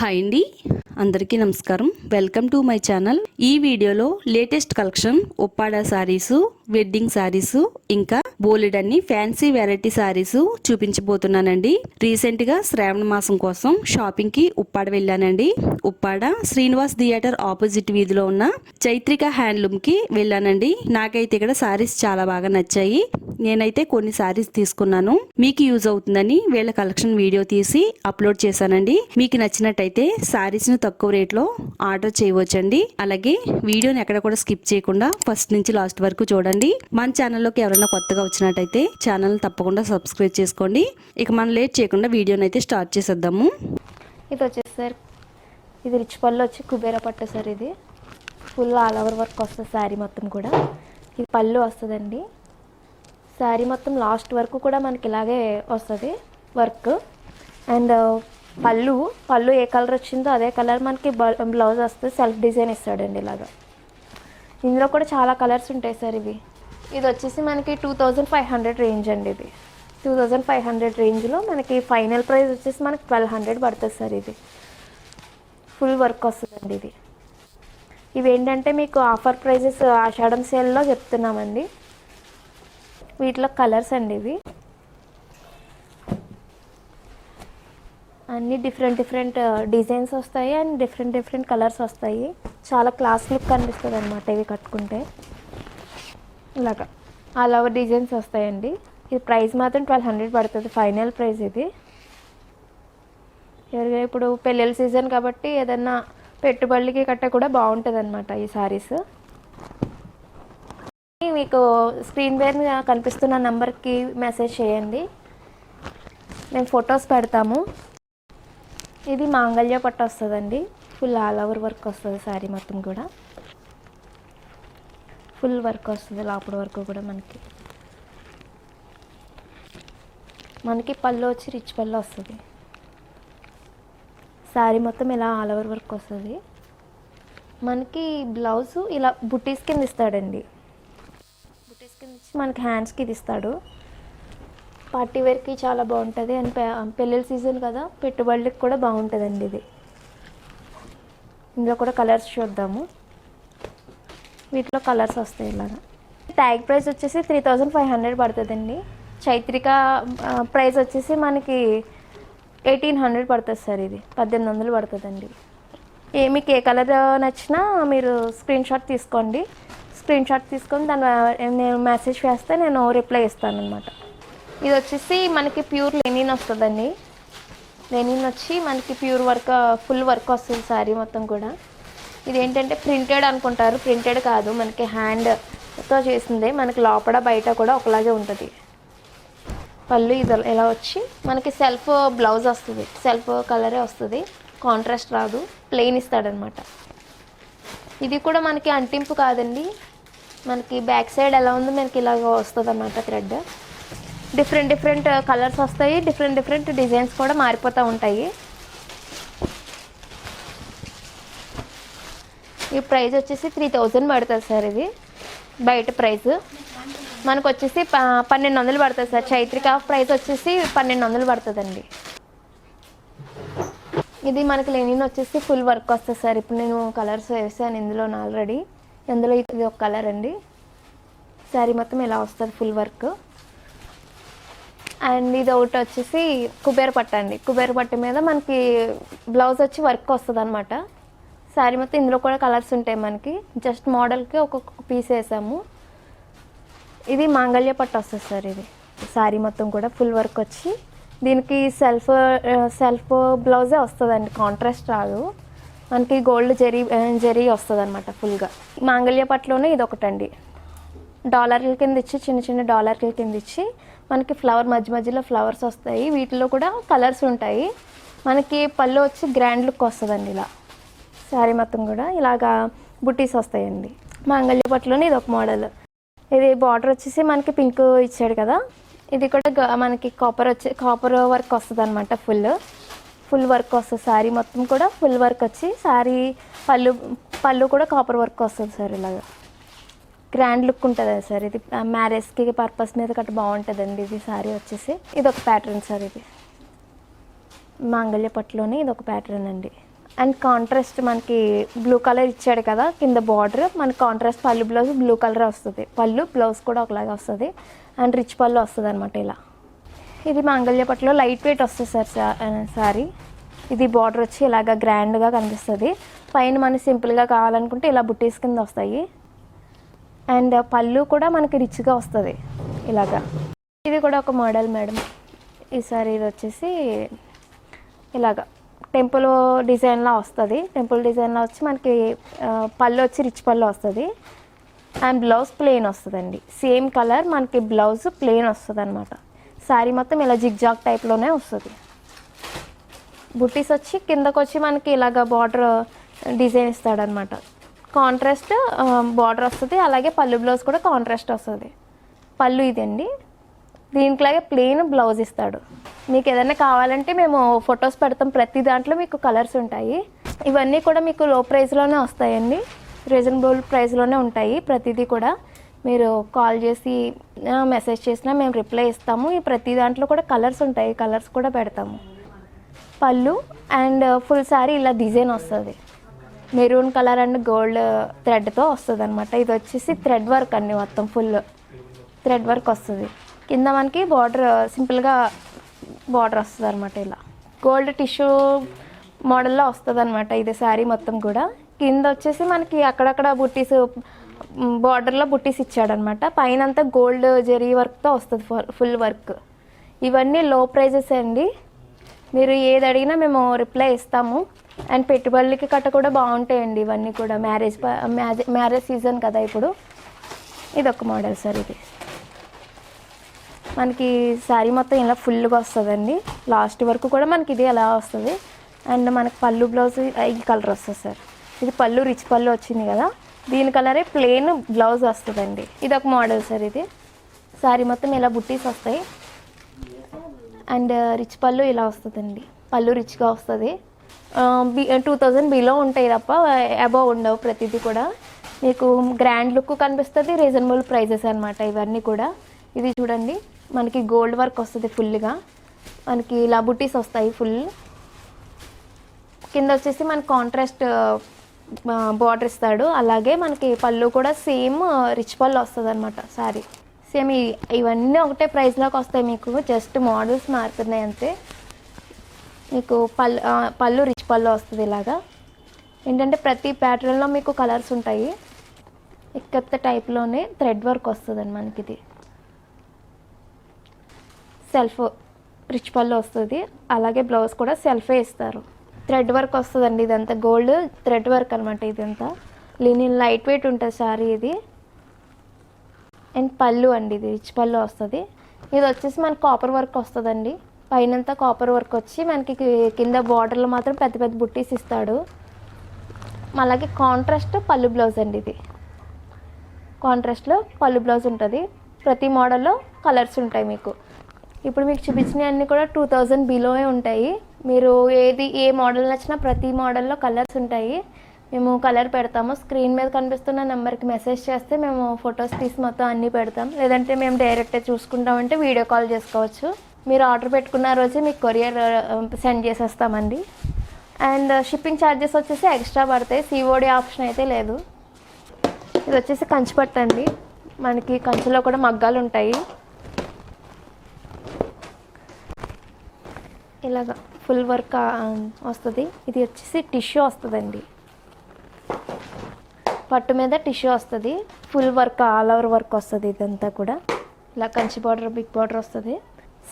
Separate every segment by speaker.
Speaker 1: Hi అండి, అందరికీ నమస్కారం. Welcome to my channel. ఈ వీడియోలో latest collection Uppada saris, wedding saris, ఇంకా బోలెడన్ని ఫ్యాన్సీ వెరైటీ శారీసు చూపించబోతున్నానండి. రీసెంట్ గా శ్రావణ మాసం కోసం షాపింగ్ కి ఉప్పాడ వెళ్ళానండి. ఉప్పాడ శ్రీనివాస్ థియేటర్ ఆపోజిట్ వీధిలో ఉన్న చైత్రిక హ్యాండ్లూమ్ కి వెళ్ళానండి. నాకైతే ఇక్కడ శారీస్ చాలా బాగా నచ్చాయి. నేనైతే కొన్ని శారీస్ తీసుకున్నాను. మీకు యూజ్ అవుతుందని వీళ్ళ కలెక్షన్ వీడియో తీసి అప్లోడ్ చేశానండి. మీకు నచ్చినట్టయితే శారీస్ ను తక్కువ రేట్లో ఆర్డర్ చేయవచ్చండి. అలాగే వీడియోని ఎక్కడ కూడా స్కిప్ చేయకుండా ఫస్ట్ నుంచి లాస్ట్ వరకు చూడండి. మన ఛానల్లోకి ఎవరైనా కొత్తగా వచ్చినట్టయితే ఛానల్ తప్పకుండా సబ్స్క్రైబ్ చేసుకోండి. ఇక మనం లేట్ చేయకుండా వీడియోని అయితే స్టార్ట్ చేసేద్దాము.
Speaker 2: ఇది వచ్చేసి సార్, ఇది రిచ్ పళ్ళు వచ్చి కుబేర పట్టు సార్. ఇది ఫుల్ ఆల్ ఓవర్ వర్క్ వస్తుంది శారీ మొత్తం కూడా. ఇది పళ్ళు వస్తుందండి. శారీ మొత్తం లాస్ట్ వరకు కూడా మనకి ఇలాగే వస్తుంది వర్క్. అండ్ పళ్ళు ఏ కలర్ వచ్చిందో అదే కలర్ మనకి బ్లౌజ్ వస్తుంది. సెల్ఫ్ డిజైన్ ఇస్తాడండి ఇలాగా. ఇందులో కూడా చాలా కలర్స్ ఉంటాయి సార్. ఇది వచ్చేసి మనకి 2500 రేంజ్ అండి. ఇది 2500 రేంజ్లో మనకి ఫైనల్ ప్రైస్ వచ్చేసి మనకి 1200 పడుతుంది సార్. ఇది ఫుల్ వర్క్ వస్తుందండి. ఇవి ఏంటంటే మీకు ఆఫర్ ప్రైజెస్ ఆషాఢం సేల్లో చెప్తున్నామండి. వీటిలో కలర్స్ అండి. ఇవి అన్నీ డిఫరెంట్ డిజైన్స్ వస్తాయి అండ్ డిఫరెంట్ కలర్స్ వస్తాయి. చాలా క్లాస్ లుక్ కనిపిస్తుంది అనమాట ఇవి కట్టుకుంటే. ఇలాగా ఆల్ ఓవర్ డిజైన్స్ వస్తాయండి. ఇది ప్రైస్ మాత్రం 1200 పడుతుంది ఫైనల్ ప్రైస్. ఇది ఎవరికైనా ఇప్పుడు పెళ్ళిళ్ళ సీజన్ కాబట్టి ఏదన్నా పెట్టుబడులకి కట్ట కూడా బాగుంటుంది అనమాట ఈ శారీస్. మీకు స్క్రీన్ పైన కనిపిస్తున్న నెంబర్కి మెసేజ్ చేయండి, మేము ఫొటోస్ పెడతాము. ఇది మాంగళ్య పట్టు వస్తుందండి. ఫుల్ ఆల్ ఓవర్ వర్క్ వస్తుంది శారీ మొత్తం కూడా. ఫుల్ వర్క్ వస్తుంది లోపల వరకు కూడా. మనకి పళ్ళు వచ్చి రిచ్ పళ్ళు వస్తుంది. శారీ మొత్తం ఇలా ఆల్ ఓవర్ వర్క్ వస్తుంది. మనకి బ్లౌజు ఇలా బుటీస్ కింద ఇస్తాడండి. బుటీస్ కింద ఇచ్చి మనకి హ్యాండ్స్కి ఇది ఇస్తాడు. పార్టీ వేర్కి చాలా బాగుంటుంది. అండ్ పెళ్ళిళ్ళ సీజన్ కదా, పెట్టుబడులకి కూడా బాగుంటుందండి ఇది. ఇందులో కూడా కలర్స్ చూద్దాము. వీటిలో కలర్స్ వస్తాయి ఇలాగా. ట్యాగ్ ప్రైస్ వచ్చేసి 3500 పడుతుందండి. చైత్రిక ప్రైస్ వచ్చేసి మనకి 1800 పడుతుంది సార్. ఇది 1800 పడుతుందండి. మీకు ఏ కలర్ నచ్చినా మీరు స్క్రీన్ షాట్ తీసుకోండి. స్క్రీన్ షాట్ తీసుకొని నేను మెసేజ్ చేస్తే నేను రిప్లై ఇస్తాను అనమాట. ఇది వచ్చేసి మనకి ప్యూర్ లెనిన్ వస్తుందండి. లెనిన్ వచ్చి మనకి ప్యూర్ వర్క్, ఫుల్ వర్క్ వస్తుంది శారీ మొత్తం కూడా. ఇది ఏంటంటే ప్రింటెడ్ అనుకుంటారు, ప్రింటెడ్ కాదు, మనకి హ్యాండ్తో చేసిందే. మనకి లోపల బయట కూడా ఒకలాగే ఉంటుంది. పళ్ళు ఇది ఇలా వచ్చి మనకి సెల్ఫ్ బ్లౌజ్ వస్తుంది. సెల్ఫ్ కలరే వస్తుంది, కాంట్రాస్ట్ రాదు, ప్లెయిన్ ఇస్తాడనమాట. ఇది కూడా మనకి అంటింపు కాదండి. మనకి బ్యాక్ సైడ్ ఎలా ఉందో మనకి ఇలాగ వస్తుంది అన్నమాట థ్రెడ్. డిఫరెంట్ కలర్స్ వస్తాయి. డిఫరెంట్ డిజైన్స్ కూడా మారిపోతూ ఉంటాయి. ఈ ప్రైస్ వచ్చేసి 3000 పడుతుంది సార్. ఇది బయట ప్రైస్ మనకు వచ్చేసి 1200 పడుతుంది సార్. చైత్రిక ప్రైస్ వచ్చేసి 1200 పడుతుందండి. ఇది మనకి లెనిన్ వచ్చేసి ఫుల్ వర్క్ వస్తుంది సార్. ఇప్పుడు నేను కలర్స్ వేసాను ఇందులో ఆల్రెడీ. ఇందులో ఇది ఒక కలర్ అండి. శారీ మొత్తం ఇలా వస్తుంది ఫుల్ వర్క్. అండ్ ఇది ఒకటి వచ్చేసి కుబేర పట్టు అండి. కుబేర పట్టు మీద మనకి బ్లౌజ్ వచ్చి వర్క్ వస్తుంది అనమాట. శారీ మొత్తం ఇందులో కూడా కలర్స్ ఉంటాయి మనకి. జస్ట్ మోడల్కి ఒక్కొక్క పీస్ వేసాము. ఇది మాంగళ్య పట్టు వస్తుంది సార్. ఇది శారీ మొత్తం కూడా ఫుల్ వర్క్ వచ్చి దీనికి సెల్ఫ్ బ్లౌజే వస్తుందండి, కాంట్రాస్ట్ రాదు. మనకి గోల్డ్ జరీ వస్తుంది అనమాట ఫుల్గా. మాంగళ్య పట్టులోనే ఇది ఒకటండి. డాలర్ల కింద ఇచ్చి, చిన్న డాలర్ల కింద ఇచ్చి మనకి ఫ్లవర్ మధ్యలో ఫ్లవర్స్ వస్తాయి. వీటిలో కూడా కలర్స్ ఉంటాయి. మనకి పళ్ళు వచ్చి గ్రాండ్ లుక్ వస్తుందండి. ఇలా శారీ మొత్తం కూడా ఇలాగా బుటీస్ వస్తాయండి. మాంగళ్య పట్టులోనే ఇది ఒక మోడల్. ఇది బార్డర్ వచ్చేసి మనకి పింక్ ఇచ్చాడు కదా. ఇది కూడా మనకి కాపర్ వర్క్ వస్తుంది అనమాట. ఫుల్ వర్క్ వస్తుంది శారీ మొత్తం కూడా. ఫుల్ వర్క్ వచ్చి శారీ పళ్ళు కూడా కాపర్ వర్క్ వస్తుంది సార్. ఇలాగా గ్రాండ్ లుక్ ఉంటుంది సార్. ఇది మ్యారేజ్కి పర్పస్ మీద గట్రా బాగుంటుందండి. ఇది శారీ వచ్చేసి ఇది ఒక ప్యాటర్న్ సార్. ఇది మాంగళ్య పట్టులోనే ఇది ఒక ప్యాటర్న్ అండి. అండ్ కాంట్రాస్ట్ మనకి బ్లూ కలర్ ఇచ్చాడు కదా కింద బార్డర్, మనకి కాంట్రాస్ట్ పళ్ళు బ్లౌజ్ బ్లూ కలర్ వస్తుంది, పళ్ళు బ్లౌజ్ కూడా ఒకలాగా వస్తుంది అండ్ రిచ్ పళ్ళు వస్తుంది అనమాట. ఇలా ఇది మాంగళ్య పట్టులో లైట్ వెయిట్ వస్తుంది సార్ సారీ. ఇది బార్డర్ వచ్చి ఇలాగ గ్రాండ్గా కనిపిస్తుంది. పైన మనకి సింపుల్గా కావాలనుకుంటే ఇలా బుట్టీస్ కింద వస్తాయి అండ్ పళ్ళు కూడా మనకి రిచ్గా వస్తుంది ఇలాగా. ఇది కూడా ఒక మోడల్ మేడం. ఈసారి ఇది వచ్చేసి ఇలాగ టెంపుల్ డిజైన్లా వస్తుంది. టెంపుల్ డిజైన్లో వచ్చి మనకి పళ్ళు వచ్చి రిచ్ పళ్ళు వస్తుంది అండ్ బ్లౌజ్ ప్లెయిన్ వస్తుందండి. సేమ్ కలర్ మనకి బ్లౌజ్ ప్లెయిన్ వస్తుంది అనమాట. శారీ మొత్తం ఇలా జిగ్జాగ్ టైప్లోనే వస్తుంది. బుట్టీస్ వచ్చి కిందకు వచ్చి మనకి ఇలాగ బార్డర్ డిజైన్ ఇస్తాడనమాట. కాంట్రాస్ట్ బార్డర్ వస్తుంది, అలాగే పళ్ళు బ్లౌజ్ కూడా కాంట్రాస్ట్ వస్తుంది. పళ్ళు ఇదండి, దీంట్లాగే ప్లెయిన్ బ్లౌజ్ ఇస్తాడు. మీకు ఏదైనా కావాలంటే మేము ఫొటోస్ పెడతాం, ప్రతి దాంట్లో మీకు కలర్స్ ఉంటాయి. ఇవన్నీ కూడా మీకు లో ప్రైస్లోనే వస్తాయండి, రీజనబుల్ ప్రైస్లోనే ఉంటాయి ప్రతిదీ కూడా. మీరు కాల్ చేసి మెసేజ్ చేసినా మేము రిప్లై ఇస్తాము. ఈ ప్రతి దాంట్లో కూడా కలర్స్ ఉంటాయి, కలర్స్ కూడా పెడతాము. పళ్ళు అండ్ ఫుల్ శారీ ఇలా డిజైన్ వస్తుంది, మెరూన్ కలర్ అండ్ గోల్డ్ థ్రెడ్తో వస్తుంది అనమాట. ఇది వచ్చేసి థ్రెడ్ వర్క్ అండి, మొత్తం ఫుల్ థ్రెడ్ వర్క్ వస్తుంది. కింద మనకి బార్డర్ సింపుల్గా బార్డర్ వస్తుంది అనమాట. ఇలా గోల్డ్ టిష్యూ మోడల్లో వస్తుంది అనమాట ఇది శారీ మొత్తం కూడా. కింద వచ్చేసి మనకి అక్కడక్కడ బుట్టీస్ బార్డర్లో బుట్టీస్ ఇచ్చాడనమాట. పైన అంతా గోల్డ్ జరీ వర్క్తో వస్తుంది ఫుల్ వర్క్. ఇవన్నీ లో ప్రైజెస్ అండి, మీరు ఏది అడిగినా మేము రిప్లై ఇస్తాము. అండ్ పెట్టుబడులకి కట్ట కూడా బాగుంటాయండి ఇవన్నీ కూడా. మ్యారేజ్ సీజన్ కదా ఇప్పుడు. ఇది ఒక మోడల్ సార్. ఇది మనకి శారీ మొత్తం ఇలా ఫుల్గా వస్తుందండి, లాస్ట్ వరకు కూడా మనకి ఇది ఎలా వస్తుంది. అండ్ మనకి పళ్ళు బ్లౌజ్ ఈ కలర్ వస్తుంది సార్. ఇది పళ్ళు రిచ్ పళ్ళు వచ్చింది కదా, దీని కలరే ప్లెయిన్ బ్లౌజ్ వస్తుందండి. ఇది ఒక మోడల్ సార్. ఇది శారీ మొత్తం ఇలా బుట్టీస్ వస్తాయి అండ్ రిచ్ పళ్ళు ఇలా వస్తుందండి. పళ్ళు రిచ్గా వస్తుంది. 2000 బిలో ఉంటాయి తప్ప అబవ్ ఉండవు. ప్రతిదీ కూడా మీకు గ్రాండ్ లుక్ కనిపిస్తుంది, రీజనబుల్ ప్రైజెస్ అనమాట ఇవన్నీ కూడా. ఇది చూడండి, మనకి గోల్డ్ వర్క్ వస్తుంది ఫుల్గా, మనకి ఇలా బుట్టీస్ వస్తాయి ఫుల్. కింద వచ్చేసి మనకి కాంట్రాస్ట్ బార్డర్ ఇస్తాడు, అలాగే మనకి పళ్ళు కూడా సేమ్ రిచ్ పళ్ళు వస్తుంది అనమాట శారీ. సేమ్ ఇవన్నీ ఒకటే ప్రైస్లోకి వస్తాయి మీకు, జస్ట్ మోడల్స్ మారుతున్నాయి అంతే. మీకు పళ్ళు రిచ్ పళ్ళు వస్తుంది. ఇలాగా ఏంటంటే ప్రతి ప్యాటర్న్లో మీకు కలర్స్ ఉంటాయి. ఇక్కత్త టైప్లోనే థ్రెడ్ వర్క్ వస్తుందండి మనకి. ఇది సెల్ఫ్ రిచ్ పళ్ళు వస్తుంది, అలాగే బ్లౌజ్ కూడా సెల్ఫే ఇస్తారు. థ్రెడ్ వర్క్ వస్తుందండి, ఇదంతా గోల్డ్ థ్రెడ్ వర్క్ అనమాట. ఇదంతా లినిన్ లైట్ వెయిట్ ఉంటుంది శారీ ఇది. అండ్ పళ్ళు అండి, ఇది రిచ్ పళ్ళు వస్తుంది. ఇది వచ్చేసి మనకి కాపర్ వర్క్ వస్తుందండి, పైనంతా కాపర్ వర్క్ వచ్చి మనకి కింద బార్డర్లో మాత్రం పెద్ద పెద్ద బుట్టీస్ ఇస్తాడు. అలాగే కాంట్రాస్ట్ పళ్ళు బ్లౌజ్ అండి. ఇది కాంట్రాస్ట్లో పళ్ళు బ్లౌజ్ ఉంటుంది. ప్రతి మోడల్లో కలర్స్ ఉంటాయి మీకు. ఇప్పుడు మీకు చూపించినవి అన్నీ కూడా 2000 బిలోనే ఉంటాయి. మీరు ఏ మోడల్ నచ్చినా ప్రతి మోడల్లో కలర్స్ ఉంటాయి. మేము కలర్ పెడతాము, స్క్రీన్ మీద కనిపిస్తున్న నెంబర్కి మెసేజ్ చేస్తే మేము ఫొటోస్ తీసి మొత్తం అన్నీ పెడతాం. లేదంటే మేము డైరెక్ట్గా చూసుకుంటామంటే వీడియో కాల్ చేసుకోవచ్చు. మీరు ఆర్డర్ పెట్టుకున్న రోజే మీకు కొరియర్ సెండ్ చేసేస్తామండి. అండ్ షిప్పింగ్ ఛార్జెస్ వచ్చేసి ఎక్స్ట్రా పడతాయి, సిఓడి ఆప్షన్ అయితే లేదు. ఇది వచ్చేసి కంచిపట్టు అండి, మనకి కంచిలో కూడా మగ్గాలు ఉంటాయి. ఇలాగ ఫుల్ వర్క్ వస్తుంది. ఇది వచ్చేసి టిష్యూ వస్తుందండి, పట్టు మీద టిష్యూ వస్తుంది. Full work all over work వస్తుంది. ఇదంతా కూడా ఇలా కంచి బార్డర్ బిగ్ బార్డర్ వస్తుంది.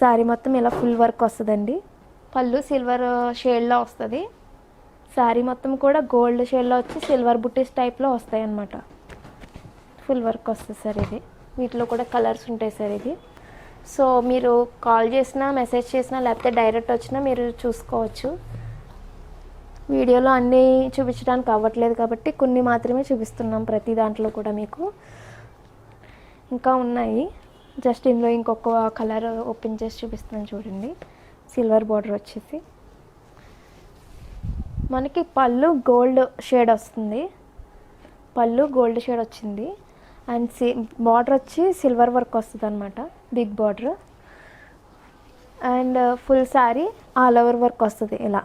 Speaker 2: శారీ మొత్తం ఇలా ఫుల్ వర్క్ వస్తుందండి. పళ్ళు సిల్వర్ షేడ్లో వస్తుంది. శారీ మొత్తం కూడా గోల్డ్ షేడ్లో వచ్చి సిల్వర్ బుట్టీస్ టైప్లో వస్తాయి అన్నమాట. ఫుల్ వర్క్ వస్తుంది సార్. ఇది వీటిలో కూడా కలర్స్ ఉంటాయి సార్. ఇది సో మీరు కాల్ చేసినా మెసేజ్ చేసినా లేకపోతే డైరెక్ట్ వచ్చినా మీరు చూసుకోవచ్చు. వీడియోలో అన్నీ చూపించడానికి అవ్వట్లేదు కాబట్టి కొన్ని మాత్రమే చూపిస్తున్నాం ప్రతి దాంట్లో కూడా. మీకు ఇంకా ఉన్నాయి, జస్ట్ ఇందులో ఇంకొక కలర్ ఓపెన్ చేసి చూపిస్తున్నాను చూడండి. సిల్వర్ బార్డర్ వచ్చేసి మనకి పళ్ళు గోల్డ్ షేడ్ వస్తుంది, పళ్ళు గోల్డ్ షేడ్ వచ్చింది. అండ్ బార్డర్ వచ్చి సిల్వర్ వర్క్ వస్తుంది అనమాట, big border. And full sari all over work వస్తుంది. ఇలా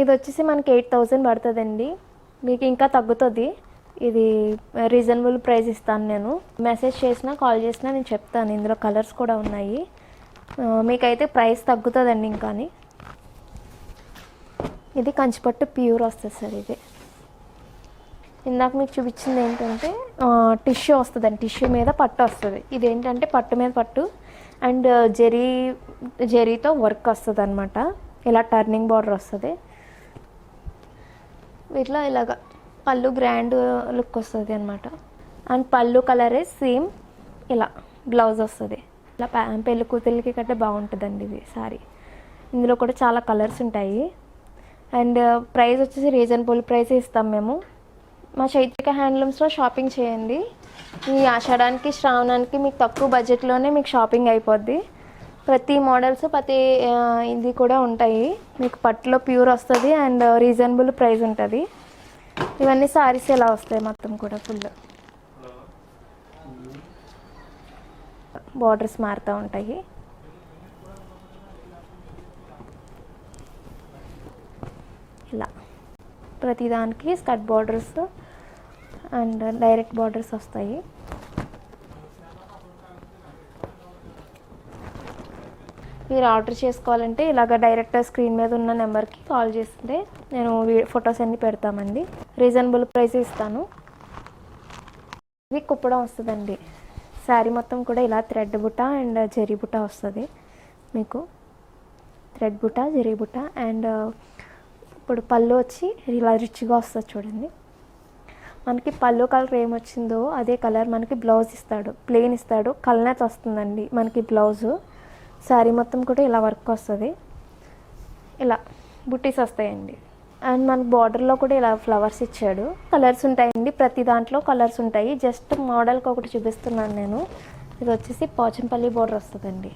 Speaker 2: ఇది వచ్చేసి మనకి 8,000 పడుతుందండి. మీకు ఇంకా తగ్గుతుంది. ఇది రీజనబుల్ ప్రైస్ ఇస్తాను. నేను మెసేజ్ చేసినా కాల్ చేసినా నేను చెప్తాను. ఇందులో కలర్స్ కూడా ఉన్నాయి. మీకైతే ప్రైస్ తగ్గుతుందండి. ఇంకా ఇది కంచిపట్టు ప్యూర్ వస్తుంది సార్. ఇది ఇందాక మీకు చూపించింది ఏంటంటే టిష్యూ వస్తుందండి. టిష్యూ మీద పట్టు వస్తుంది. ఇది ఏంటంటే పట్టు మీద పట్టు అండ్ జరీతో వర్క్ వస్తుంది అనమాట. ఇలా టర్నింగ్ బార్డర్ వస్తుంది. వీటిలో ఇలాగ పళ్ళు గ్రాండ్ లుక్ వస్తుంది అనమాట. అండ్ పళ్ళు కలరే సేమ్ ఇలా బ్లౌజ్ వస్తుంది. ఇలా పెళ్ళి కూతురికి కట్టే బాగుంటుందండి ఇది సారీ. ఇందులో కూడా చాలా కలర్స్ ఉంటాయి. అండ్ ప్రైస్ వచ్చేసి రీజనబుల్ ప్రైస్ ఇస్తాం మేము. మా చైత్రిక హ్యాండ్లూమ్స్లో షాపింగ్ చేయండి. ఈ ఆషాఢానికి శ్రావణానికి మీకు తక్కువ బడ్జెట్లోనే మీకు షాపింగ్ అయిపోద్ది. ప్రతి మోడల్స్ ప్రతి ఇది కూడా ఉంటాయి. మీకు పట్టులో ప్యూర్ వస్తుంది అండ్ రీజనబుల్ ప్రైస్ ఉంటుంది. ఇవన్నీ సారీస్ ఎలా వస్తాయి మొత్తం కూడా ఫుల్ బార్డర్స్ మారుతూ ఉంటాయి. ఇలా ప్రతిదానికి skirt borders and direct borders వస్తాయి. మీరు ఆర్డర్ చేసుకోవాలంటే ఇలాగ డైరెక్ట్ స్క్రీన్ మీద ఉన్న నెంబర్కి కాల్ చేస్తే నేను ఫొటోస్ అన్నీ పెడతామండి. రీజనబుల్ ప్రైస్ ఇస్తాను. ఇది కుప్పడం వస్తుందండి. శారీ మొత్తం కూడా ఇలా థ్రెడ్ బుట్ట అండ్ జరీ బుట్ట వస్తుంది. మీకు థ్రెడ్ బుట్ట జరీ బుట్ట అండ్ ఇప్పుడు పళ్ళు వచ్చి ఇలా రిచ్గా వస్తుంది చూడండి. మనకి పళ్ళు కలర్ ఏమొచ్చిందో అదే కలర్ మనకి బ్లౌజ్ ఇస్తాడు. ప్లెయిన్ ఇస్తాడు. కల్నేత వస్తుందండి మనకి బ్లౌజు. శారీ మొత్తం కూడా ఇలా వర్క్ వస్తుంది. ఇలా బుట్టీస్ వస్తాయండి. అండ్ మనకి బార్డర్లో కూడా ఇలా ఫ్లవర్స్ ఇచ్చాడు. కలర్స్ ఉంటాయండి. ప్రతి దాంట్లో కలర్స్ ఉంటాయి. జస్ట్ మోడల్కి ఒకటి చూపిస్తున్నాను నేను. ఇది వచ్చేసి పోచంపల్లి బార్డర్ వస్తుందండి.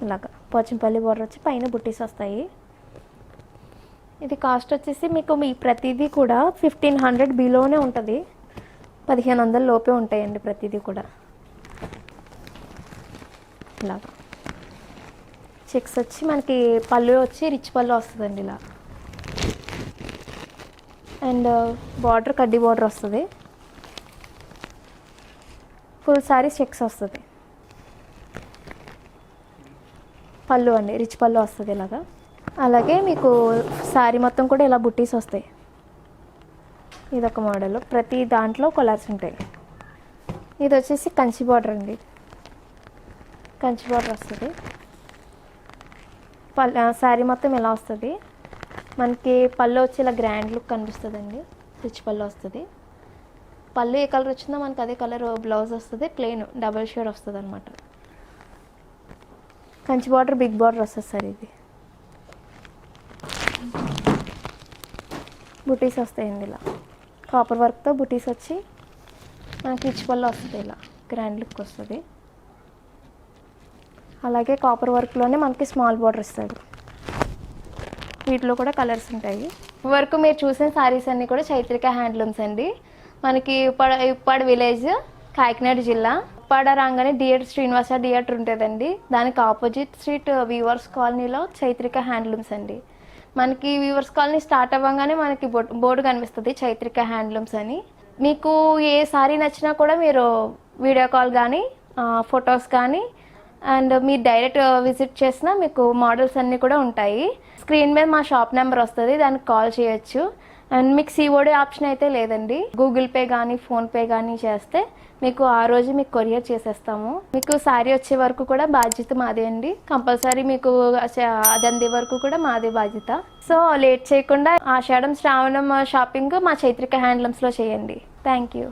Speaker 2: ఇలాగా పోచంపల్లి బార్డర్ వచ్చి పైన బుట్టీస్ వస్తాయి. ఇది కాస్ట్ వచ్చేసి మీకు మీ ప్రతిదీ కూడా 1500 బిలోనే ఉంటుంది. 1500 లోపే ఉంటాయండి ప్రతిదీ కూడా. ఇలాగా చెక్స్ వచ్చి మనకి పళ్ళు వచ్చి రిచ్ పళ్ళు వస్తుందండి ఇలా. అండ్ బార్డర్ కడ్డీ బార్డర్ వస్తుంది. ఫుల్ సారీ చెక్స్ వస్తుంది. పళ్ళు అండి రిచ్ పళ్ళు వస్తుంది ఇలాగా. అలాగే మీకు శారీ మొత్తం కూడా ఇలా బుట్టీస్ వస్తాయి. ఇదొక మోడల్. ప్రతి దాంట్లో కలర్స్ ఉంటాయి. ఇది వచ్చేసి కంచి బార్డర్ అండి. కంచి బార్డర్ వస్తుంది. శారీ మొత్తం ఇలా వస్తుంది. మనకి పళ్ళు వచ్చి ఇలా గ్రాండ్ లుక్ కనిపిస్తుందండి. రిచ్ పళ్ళు వస్తుంది. పళ్ళు ఏ కలర్ వచ్చిందో మనకి అదే కలర్ బ్లౌజ్ వస్తుంది. ప్లెయిన్ డబల్ షేడ్ వస్తుంది అనమాట. కంచి బార్డర్ బిగ్ బార్డర్ వస్తుంది సార్. ఇది బుటీస్ వస్తాయండి ఇలా. కాపర్ వర్క్తో బుటీస్ వచ్చి మనకి రిచ్ పళ్ళు వస్తుంది. ఇలా గ్రాండ్ లుక్ వస్తుంది. అలాగే కాపర్ వర్క్లోనే మనకి స్మాల్ బార్డర్ ఇస్తాడు. వీటిలో కూడా కలర్స్ ఉంటాయి. వర్క్ మీరు చూసిన శారీస్ అన్నీ కూడా చైత్రిక హ్యాండ్లూమ్స్ అండి. మనకి ఉప్పాడ విలేజ్, కాకినాడ జిల్లా. ఉప్పాడ రాగానే థియేటర్ శ్రీనివాస థియేటర్ ఉంటుందండి. దానికి ఆపోజిట్ స్ట్రీట్ వీవర్స్ కాలనీలో చైత్రిక హ్యాండ్లూమ్స్ అండి. మనకి వీవర్స్ కాలనీ స్టార్ట్ అవ్వగానే మనకి బోర్డు కనిపిస్తుంది చైత్రిక హ్యాండ్లూమ్స్ అని. మీకు ఏ సారీ నచ్చినా కూడా మీరు వీడియో కాల్ కానీ ఫొటోస్ కానీ అండ్ మీరు డైరెక్ట్ విజిట్ చేసినా మీకు మోడల్స్ అన్నీ కూడా ఉంటాయి. స్క్రీన్ మీద మా షాప్ నెంబర్ వస్తుంది. దానికి కాల్ చేయొచ్చు. అండ్ మీకు సిఓడి ఆప్షన్ అయితే లేదండి. గూగుల్ పే కానీ ఫోన్పే కానీ చేస్తే మీకు ఆ రోజు మీకు కొరియర్ చేసేస్తాము. మీకు శారీ వచ్చే వరకు కూడా బాధ్యత మాదే అండి. కంపల్సరీ మీకు అది అందే వరకు కూడా మాదే బాధ్యత. సో లేట్ చేయకుండా ఆషాఢం శ్రావణం షాపింగ్ మా చైత్రిక హ్యాండ్లూమ్స్లో చేయండి. Thank you.